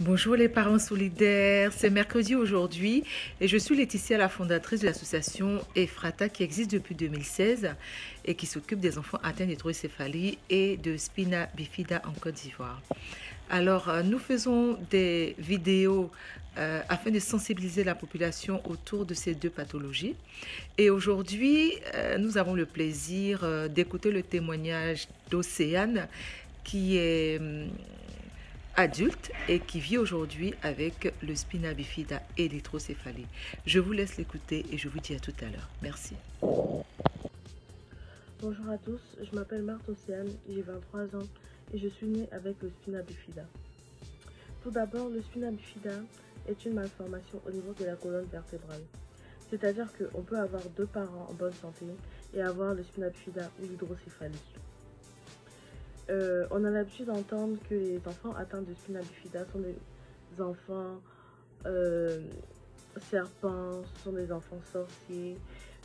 Bonjour les parents solidaires, c'est mercredi aujourd'hui et je suis Laetitia, la fondatrice de l'association Ephrata qui existe depuis 2016 et qui s'occupe des enfants atteints d'hydrocéphalie et de spina bifida en Côte d'Ivoire. Alors, nous faisons des vidéos afin de sensibiliser la population autour de ces deux pathologies. Et aujourd'hui, nous avons le plaisir d'écouter le témoignage d'Océane qui est adulte et qui vit aujourd'hui avec le spina bifida et l'hydrocéphalie. Je vous laisse l'écouter et je vous dis à tout à l'heure. Merci. Bonjour à tous, je m'appelle Marthe Océane, j'ai 23 ans et je suis née avec le spina bifida. Tout d'abord, le spina bifida est une malformation au niveau de la colonne vertébrale. C'est-à-dire qu'on peut avoir deux parents en bonne santé et avoir le spina bifida ou l'hydrocéphalie. On a l'habitude d'entendre que les enfants atteints de spina bifida sont des enfants serpents, sont des enfants sorciers.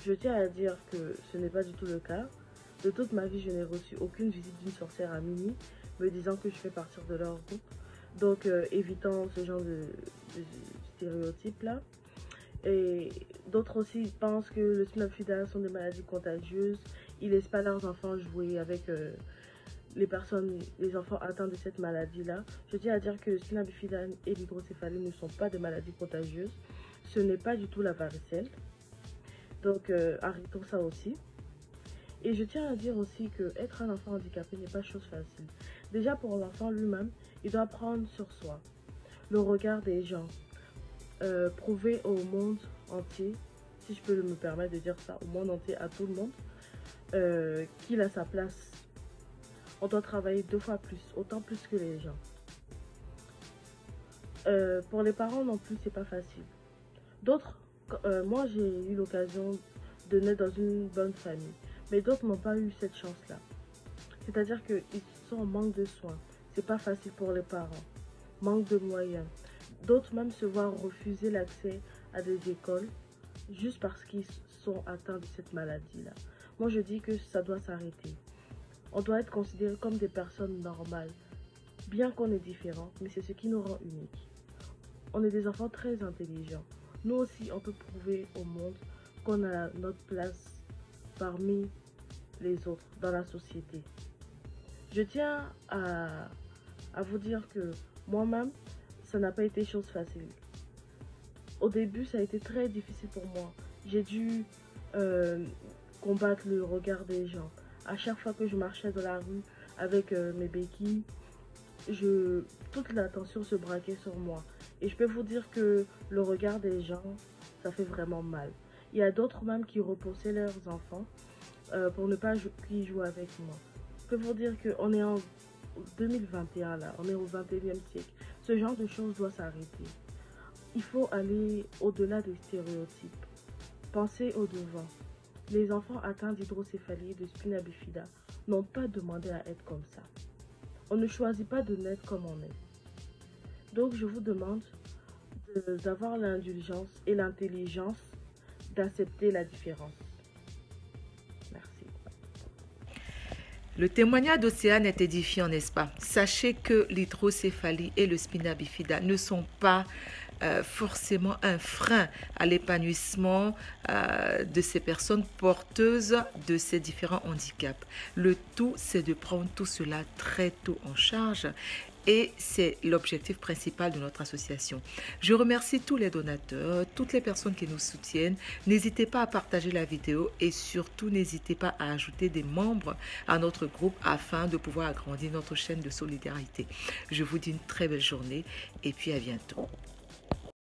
Je tiens à dire que ce n'est pas du tout le cas. De toute ma vie, je n'ai reçu aucune visite d'une sorcière à minuit me disant que je fais partir de leur groupe. Donc, évitant ce genre de stéréotypes-là. Et d'autres aussi pensent que le spina bifida sont des maladies contagieuses. Ils laissent pas leurs enfants jouer avec les enfants atteints de cette maladie-là. Je tiens à dire que le spina bifida et l'hydrocéphalie ne sont pas des maladies contagieuses. Ce n'est pas du tout la varicelle. Donc, arrêtons ça aussi. Et je tiens à dire aussi que être un enfant handicapé n'est pas chose facile. Déjà pour l'enfant lui-même, il doit prendre sur soi le regard des gens, prouver au monde entier, si je peux me permettre de dire ça, au monde entier, à tout le monde, qu'il a sa place. On doit travailler 2 fois plus, autant plus que les gens. Pour les parents non plus, c'est pas facile. D'autres, moi j'ai eu l'occasion de naître dans une bonne famille, mais d'autres n'ont pas eu cette chance-là. C'est-à-dire qu'ils sont en manque de soins. C'est pas facile pour les parents. Manque de moyens. D'autres même se voient refuser l'accès à des écoles juste parce qu'ils sont atteints de cette maladie-là. Moi je dis que ça doit s'arrêter. On doit être considérés comme des personnes normales. Bien qu'on est différents, mais c'est ce qui nous rend uniques. On est des enfants très intelligents. Nous aussi, on peut prouver au monde qu'on a notre place parmi les autres dans la société. Je tiens à vous dire que moi-même, ça n'a pas été chose facile. Au début, ça a été très difficile pour moi. J'ai dû combattre le regard des gens. À chaque fois que je marchais dans la rue avec mes béquilles, toute l'attention se braquait sur moi. Et je peux vous dire que le regard des gens, ça fait vraiment mal. Il y a d'autres même qui repoussaient leurs enfants pour ne pas qu'ils jouent avec moi. Je peux vous dire qu'on est en 2021 là, on est au 21e siècle. Ce genre de choses doit s'arrêter. Il faut aller au-delà des stéréotypes. Penser au devant. Les enfants atteints d'hydrocéphalie et de spina bifida n'ont pas demandé à être comme ça. On ne choisit pas de naître comme on est. Donc je vous demande d'avoir l'indulgence et l'intelligence d'accepter la différence. Merci. Le témoignage d'Océane est édifiant, n'est-ce pas? Sachez que l'hydrocéphalie et le spina bifida ne sont pas forcément un frein à l'épanouissement de ces personnes porteuses de ces différents handicaps. Le tout, c'est de prendre tout cela très tôt en charge. Et c'est l'objectif principal de notre association. Je remercie tous les donateurs, toutes les personnes qui nous soutiennent. N'hésitez pas à partager la vidéo et surtout n'hésitez pas à ajouter des membres à notre groupe afin de pouvoir agrandir notre chaîne de solidarité. Je vous dis une très belle journée et puis à bientôt.